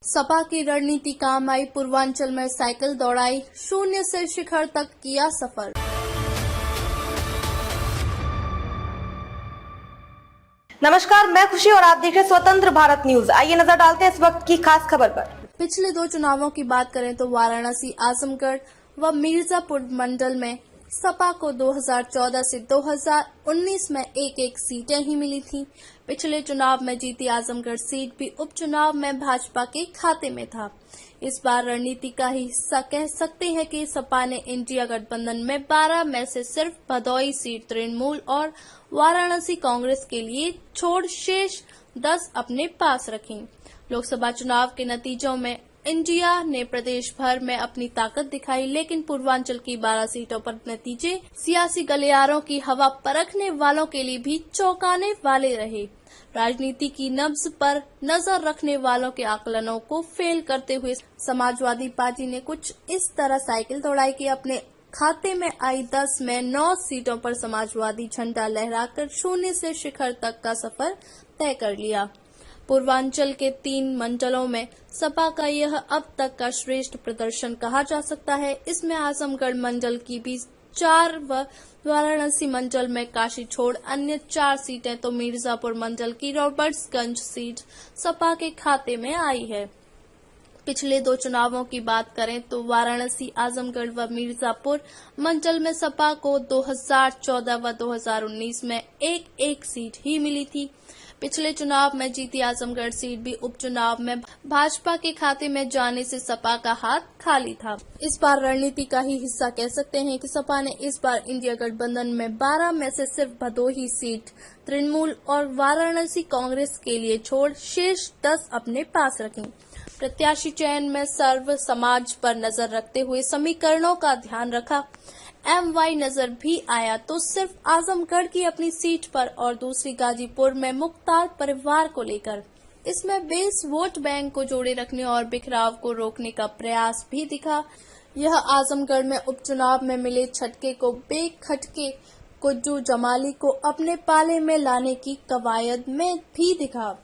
सपा की रणनीति काम आई, पूर्वांचल में साइकिल दौड़ाई, शून्य से शिखर तक किया सफर। नमस्कार, मैं खुशी और आप देख रहे हैं स्वतंत्र भारत न्यूज। आइए नजर डालते हैं इस वक्त की खास खबर पर। पिछले 2 चुनावों की बात करें तो वाराणसी, आजमगढ़ व मिर्जापुर मंडल में सपा को 2014 से 2019 में एक सीटें ही मिली थी। पिछले चुनाव में जीती आजमगढ़ सीट भी उपचुनाव में भाजपा के खाते में था। इस बार रणनीति का ही हिस्सा कह सकते हैं कि सपा ने इंडिया गठबंधन में 12 में से सिर्फ भदोही सीट तृणमूल और वाराणसी कांग्रेस के लिए छोड़ शेष 10 अपने पास रखी। लोकसभा चुनाव के नतीजों में इंडिया ने प्रदेश भर में अपनी ताकत दिखाई, लेकिन पूर्वांचल की 12 सीटों पर नतीजे सियासी गलियारों की हवा परखने वालों के लिए भी चौंकाने वाले रहे। राजनीति की नब्ज पर नजर रखने वालों के आकलनों को फेल करते हुए समाजवादी पार्टी ने कुछ इस तरह साइकिल दौड़ाई कि अपने खाते में आई 10 में 9 सीटों पर समाजवादी झंडा लहराकर शून्य से शिखर तक का सफर तय कर लिया। पूर्वांचल के 3 मंडलों में सपा का यह अब तक का श्रेष्ठ प्रदर्शन कहा जा सकता है। इसमें आजमगढ़ मंडल की भी 4 व वाराणसी मंडल में काशी छोड़ अन्य 4 सीटें तो मिर्जापुर मंडल की रॉबर्ट्सगंज सीट सपा के खाते में आई है। पिछले 2 चुनावों की बात करें तो वाराणसी, आजमगढ़ व मिर्जापुर मंडल में सपा को 2014 व 2019 में एक सीट ही मिली थी। पिछले चुनाव में जीती आजमगढ़ सीट भी उपचुनाव में भाजपा के खाते में जाने से सपा का हाथ खाली था। इस बार रणनीति का ही हिस्सा कह सकते हैं कि सपा ने इस बार इंडिया गठबंधन में 12 में से सिर्फ भदोही सीट तृणमूल और वाराणसी कांग्रेस के लिए छोड़ शेष 10 अपने पास रखी। प्रत्याशी चयन में सर्व समाज पर नजर रखते हुए समीकरणों का ध्यान रखा। MY नजर भी आया तो सिर्फ आजमगढ़ की अपनी सीट पर और दूसरी गाजीपुर में मुख्तार परिवार को लेकर। इसमें बेस वोट बैंक को जोड़े रखने और बिखराव को रोकने का प्रयास भी दिखा। यह आजमगढ़ में उपचुनाव में मिले झटके को बेखटके कुज्जू जमाली को अपने पाले में लाने की कवायद में भी दिखा।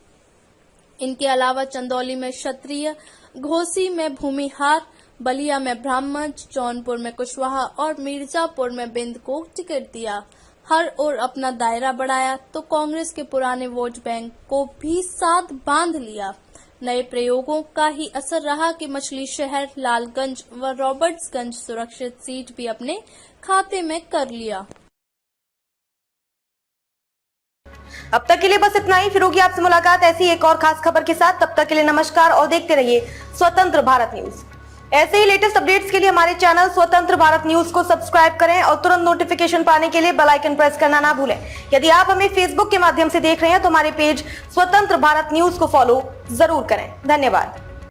इनके अलावा चंदौली में क्षत्रिय, घोसी में भूमिहार, बलिया में ब्राह्मण, जौनपुर में कुशवाहा और मिर्जापुर में बिंद को टिकट दिया। हर ओर अपना दायरा बढ़ाया तो कांग्रेस के पुराने वोट बैंक को भी साथ बांध लिया। नए प्रयोगों का ही असर रहा कि मछली शहर, लालगंज व रॉबर्ट्सगंज सुरक्षित सीट भी अपने खाते में कर लिया। अब तक के लिए बस इतना ही। फिर होगी आपसे मुलाकात ऐसी एक और खास खबर के साथ। तब तक के लिए नमस्कार और देखते रहिए स्वतंत्र भारत न्यूज। ऐसे ही लेटेस्ट अपडेट्स के लिए हमारे चैनल स्वतंत्र भारत न्यूज को सब्सक्राइब करें और तुरंत नोटिफिकेशन पाने के लिए बेल आइकन प्रेस करना ना भूलें। यदि आप हमें फेसबुक के माध्यम से देख रहे हैं तो हमारे पेज स्वतंत्र भारत न्यूज को फॉलो जरूर करें। धन्यवाद।